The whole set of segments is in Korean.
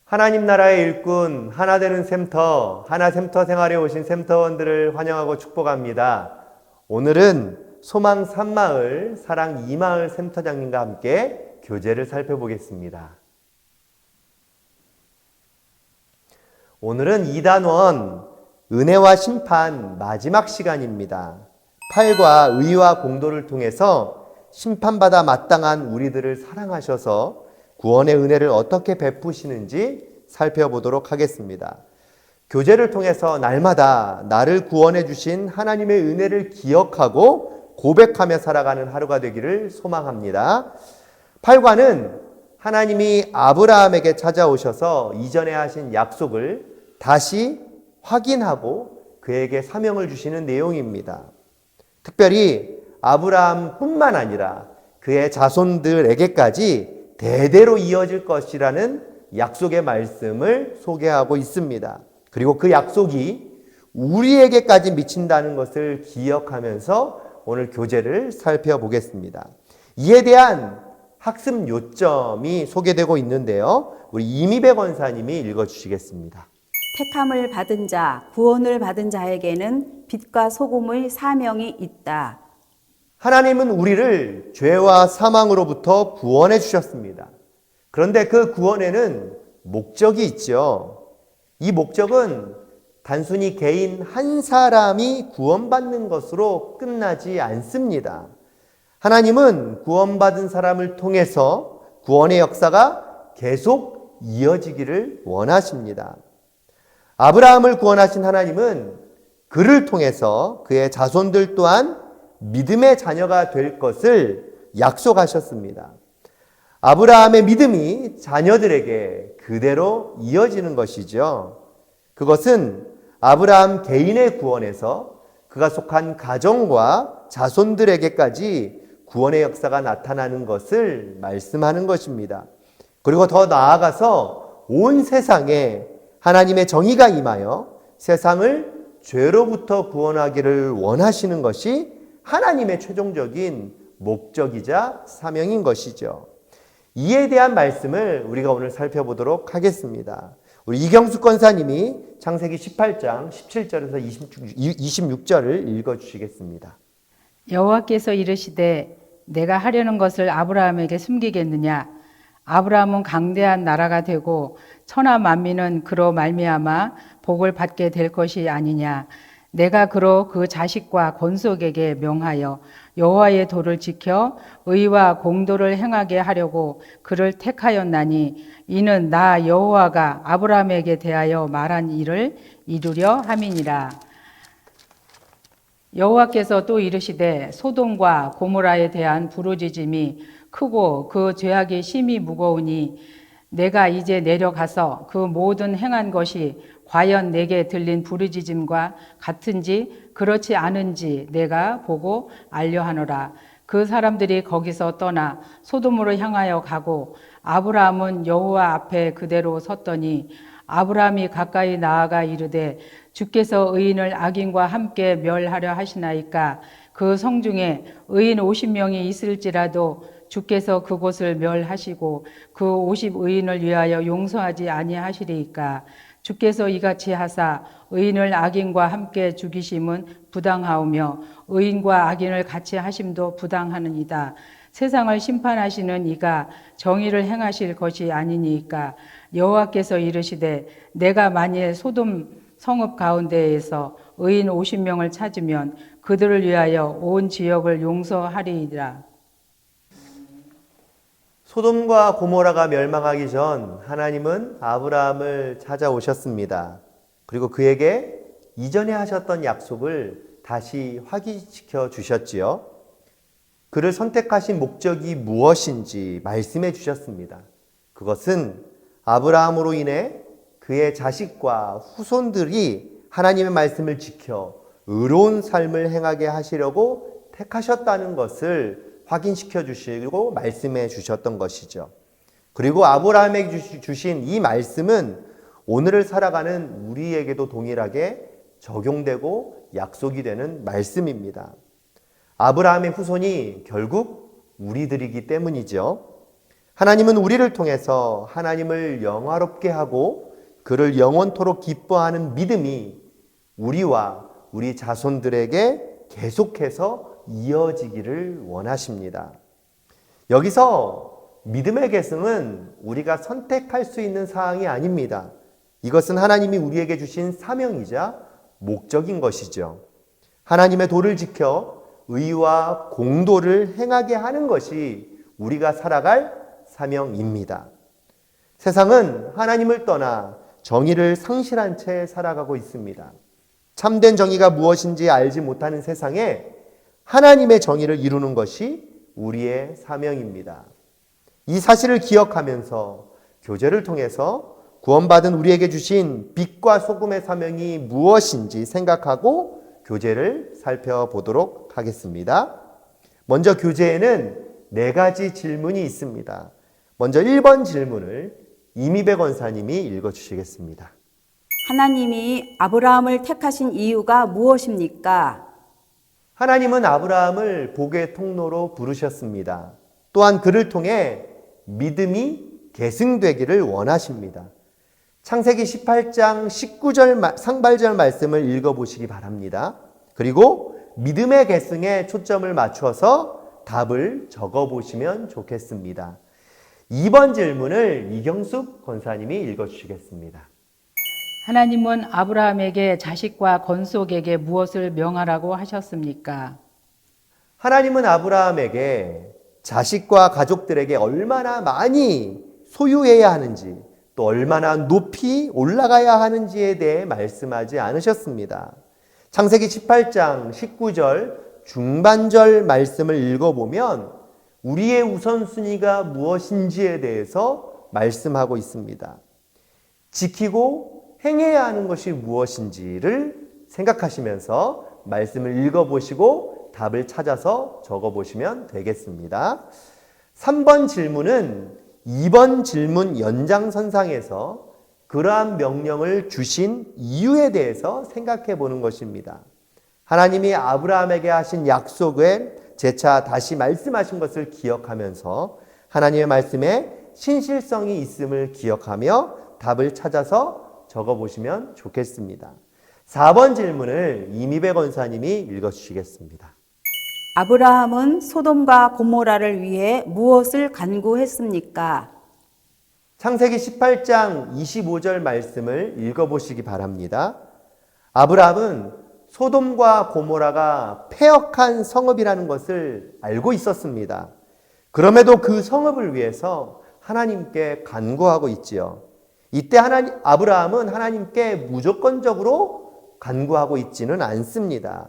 하나님 나라의 일꾼, 하나되는 샘터, 하나샘터 생활에 오신 샘터원들을 환영하고 축복합니다. 오늘은 소망 3마을, 사랑 2마을 샘터장님과 함께 교재를 살펴보겠습니다. 오늘은 2단원, 은혜와 심판 마지막 시간입니다. 8과 의와 공도를 통해서 심판받아 마땅한 우리들을 사랑하셔서 구원의 은혜를 어떻게 베푸시는지 살펴보도록 하겠습니다. 교재를 통해서 날마다 나를 구원해 주신 하나님의 은혜를 기억하고 고백하며 살아가는 하루가 되기를 소망합니다. 8과는 하나님이 아브라함에게 찾아오셔서 이전에 하신 약속을 다시 확인하고 그에게 사명을 주시는 내용입니다. 특별히 아브라함뿐만 아니라 그의 자손들에게까지 대대로 이어질 것이라는 약속의 말씀을 소개하고 있습니다. 그리고 그 약속이 우리에게까지 미친다는 것을 기억하면서 오늘 교재를 살펴보겠습니다. 이에 대한 학습 요점이 소개되고 있는데요. 우리 이미배 권사님이 읽어주시겠습니다. 택함을 받은 자, 구원을 받은 자에게는 빛과 소금의 사명이 있다. 하나님은 우리를 죄와 사망으로부터 구원해 주셨습니다. 그런데 그 구원에는 목적이 있죠. 이 목적은 단순히 개인 한 사람이 구원받는 것으로 끝나지 않습니다. 하나님은 구원받은 사람을 통해서 구원의 역사가 계속 이어지기를 원하십니다. 아브라함을 구원하신 하나님은 그를 통해서 그의 자손들 또한 믿음의 자녀가 될 것을 약속하셨습니다. 아브라함의 믿음이 자녀들에게 그대로 이어지는 것이죠. 그것은 아브라함 개인의 구원에서 그가 속한 가정과 자손들에게까지 구원의 역사가 나타나는 것을 말씀하는 것입니다. 그리고 더 나아가서 온 세상에 하나님의 정의가 임하여 세상을 죄로부터 구원하기를 원하시는 것이 하나님의 최종적인 목적이자 사명인 것이죠. 이에 대한 말씀을 우리가 오늘 살펴보도록 하겠습니다. 우리 이경수 권사님이 창세기 18장 17절에서 26절을 읽어주시겠습니다. 여호와께서 이르시되 내가 하려는 것을 아브라함에게 숨기겠느냐? 아브라함은 강대한 나라가 되고 천하 만민은 그로 말미암아 복을 받게 될 것이 아니냐? 내가 그로 그 자식과 건속에게 명하여 여호와의 도를 지켜 의와 공도를 행하게 하려고 그를 택하였나니 이는 나 여호와가 아브라함에게 대하여 말한 일을 이루려 함이니라. 여호와께서 또 이르시되 소돔과 고모라에 대한 부르짖음이 크고 그 죄악이 심히 무거우니 내가 이제 내려가서 그 모든 행한 것이 과연 내게 들린 부르짖음과 같은지 그렇지 않은지 내가 보고 알려하노라. 그 사람들이 거기서 떠나 소돔으로 향하여 가고 아브라함은 여호와 앞에 그대로 섰더니 아브라함이 가까이 나아가 이르되 주께서 의인을 악인과 함께 멸하려 하시나이까? 그 성중에 의인 50명이 있을지라도 주께서 그곳을 멸하시고 그 50의인을 위하여 용서하지 아니하시리이까? 주께서 이같이 하사 의인을 악인과 함께 죽이심은 부당하오며 의인과 악인을 같이 하심도 부당하느니라. 세상을 심판하시는 이가 정의를 행하실 것이 아니니까. 여호와께서 이르시되 내가 만일 소돔 성읍 가운데에서 의인 50명을 찾으면 그들을 위하여 온 지역을 용서하리이다. 소돔과 고모라가 멸망하기 전 하나님은 아브라함을 찾아오셨습니다. 그리고 그에게 이전에 하셨던 약속을 다시 확인시켜 주셨지요. 그를 선택하신 목적이 무엇인지 말씀해 주셨습니다. 그것은 아브라함으로 인해 그의 자식과 후손들이 하나님의 말씀을 지켜 의로운 삶을 행하게 하시려고 택하셨다는 것을 확인시켜 주시고 말씀해 주셨던 것이죠. 그리고 아브라함에게 주신 이 말씀은 오늘을 살아가는 우리에게도 동일하게 적용되고 약속이 되는 말씀입니다. 아브라함의 후손이 결국 우리들이기 때문이죠. 하나님은 우리를 통해서 하나님을 영화롭게 하고 그를 영원토록 기뻐하는 믿음이 우리와 우리 자손들에게 계속해서 이어지기를 원하십니다. 여기서 믿음의 계승은 우리가 선택할 수 있는 사항이 아닙니다. 이것은 하나님이 우리에게 주신 사명이자 목적인 것이죠. 하나님의 도를 지켜 의와 공도를 행하게 하는 것이 우리가 살아갈 사명입니다. 세상은 하나님을 떠나 정의를 상실한 채 살아가고 있습니다. 참된 정의가 무엇인지 알지 못하는 세상에 하나님의 정의를 이루는 것이 우리의 사명입니다. 이 사실을 기억하면서 교제를 통해서 구원받은 우리에게 주신 빛과 소금의 사명이 무엇인지 생각하고 교제를 살펴보도록 하겠습니다. 먼저 교제에는 4가지 질문이 있습니다. 먼저 1번 질문을 이미배 권사님이 읽어주시겠습니다. 하나님이 아브라함을 택하신 이유가 무엇입니까? 하나님은 아브라함을 복의 통로로 부르셨습니다. 또한 그를 통해 믿음이 계승되기를 원하십니다. 창세기 18장 19절 상발절 말씀을 읽어보시기 바랍니다. 그리고 믿음의 계승에 초점을 맞춰서 답을 적어보시면 좋겠습니다. 2번 질문을 이경숙 권사님이 읽어주시겠습니다. 하나님은 아브라함에게 자식과 건속에게 무엇을 명하라고 하셨습니까? 하나님은 아브라함에게 자식과 가족들에게 얼마나 많이 소유해야 하는지 또 얼마나 높이 올라가야 하는지에 대해 말씀하지 않으셨습니다. 창세기 18장 19절 중반절 말씀을 읽어보면 우리의 우선순위가 무엇인지에 대해서 말씀하고 있습니다. 지키고 행해야 하는 것이 무엇인지를 생각하시면서 말씀을 읽어보시고 답을 찾아서 적어보시면 되겠습니다. 3번 질문은 2번 질문 연장선상에서 그러한 명령을 주신 이유에 대해서 생각해 보는 것입니다. 하나님이 아브라함에게 하신 약속을 재차 다시 말씀하신 것을 기억하면서 하나님의 말씀에 신실성이 있음을 기억하며 답을 찾아서 적어보시면 좋겠습니다. 4번 질문을 이미배 권사님이 읽어주시겠습니다. 아브라함은 소돔과 고모라를 위해 무엇을 간구했습니까? 창세기 18장 25절 말씀을 읽어보시기 바랍니다. 아브라함은 소돔과 고모라가 패역한 성읍이라는 것을 알고 있었습니다. 그럼에도 그 성읍을 위해서 하나님께 간구하고 있지요. 이때 아브라함은 하나님께 무조건적으로 간구하고 있지는 않습니다.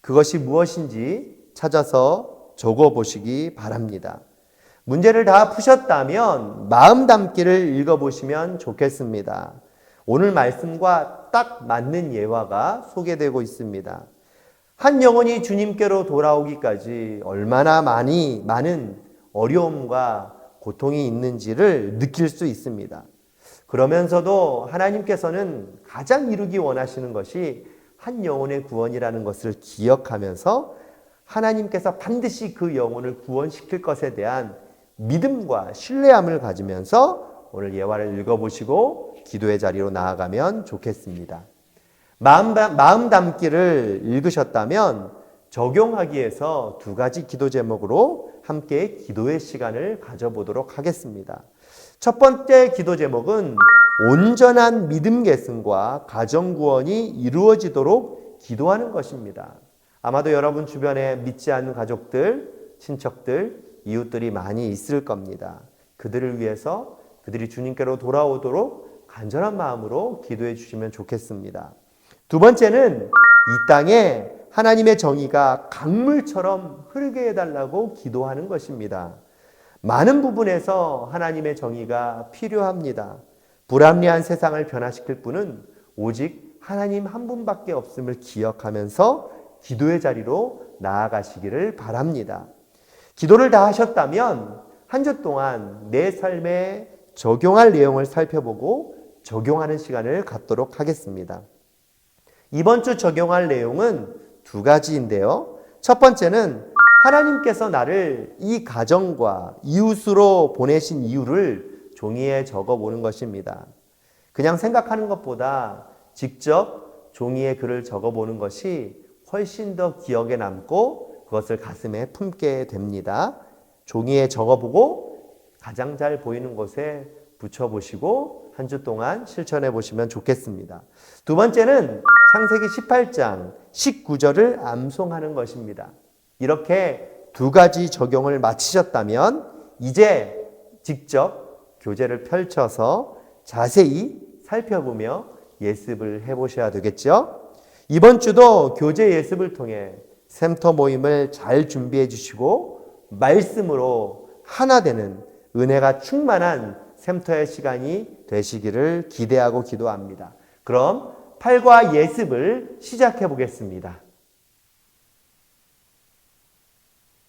그것이 무엇인지 찾아서 적어보시기 바랍니다. 문제를 다 푸셨다면 마음 담기를 읽어보시면 좋겠습니다. 오늘 말씀과 딱 맞는 예화가 소개되고 있습니다. 한 영혼이 주님께로 돌아오기까지 얼마나 많은 어려움과 고통이 있는지를 느낄 수 있습니다. 그러면서도 하나님께서는 가장 이루기 원하시는 것이 한 영혼의 구원이라는 것을 기억하면서 하나님께서 반드시 그 영혼을 구원시킬 것에 대한 믿음과 신뢰함을 가지면서 오늘 예화를 읽어보시고 기도의 자리로 나아가면 좋겠습니다. 마음 담기를 읽으셨다면 적용하기 위해서 2가지 기도 제목으로 함께 기도의 시간을 가져보도록 하겠습니다. 첫 번째 기도 제목은 온전한 믿음 계승과 가정 구원이 이루어지도록 기도하는 것입니다. 아마도 여러분 주변에 믿지 않는 가족들, 친척들, 이웃들이 많이 있을 겁니다. 그들을 위해서 그들이 주님께로 돌아오도록 간절한 마음으로 기도해 주시면 좋겠습니다. 2번째는 이 땅에 하나님의 정의가 강물처럼 흐르게 해달라고 기도하는 것입니다. 많은 부분에서 하나님의 정의가 필요합니다. 불합리한 세상을 변화시킬 분은 오직 하나님 한 분밖에 없음을 기억하면서 기도의 자리로 나아가시기를 바랍니다. 기도를 다 하셨다면 한 주 동안 내 삶에 적용할 내용을 살펴보고 적용하는 시간을 갖도록 하겠습니다. 이번 주 적용할 내용은 2가지인데요. 첫 번째는 하나님께서 나를 이 가정과 이웃으로 보내신 이유를 종이에 적어보는 것입니다. 그냥 생각하는 것보다 직접 종이에 글을 적어보는 것이 훨씬 더 기억에 남고 그것을 가슴에 품게 됩니다. 종이에 적어보고 가장 잘 보이는 곳에 붙여보시고 한 주 동안 실천해 보시면 좋겠습니다. 두 번째는 창세기 18장 19절을 암송하는 것입니다. 이렇게 두 가지 적용을 마치셨다면 이제 직접 교재를 펼쳐서 자세히 살펴보며 예습을 해보셔야 되겠죠? 이번 주도 교재 예습을 통해 샘터 모임을 잘 준비해 주시고 말씀으로 하나 되는 은혜가 충만한 샘터의 시간이 되시기를 기대하고 기도합니다. 그럼 8과 예습을 시작해 보겠습니다.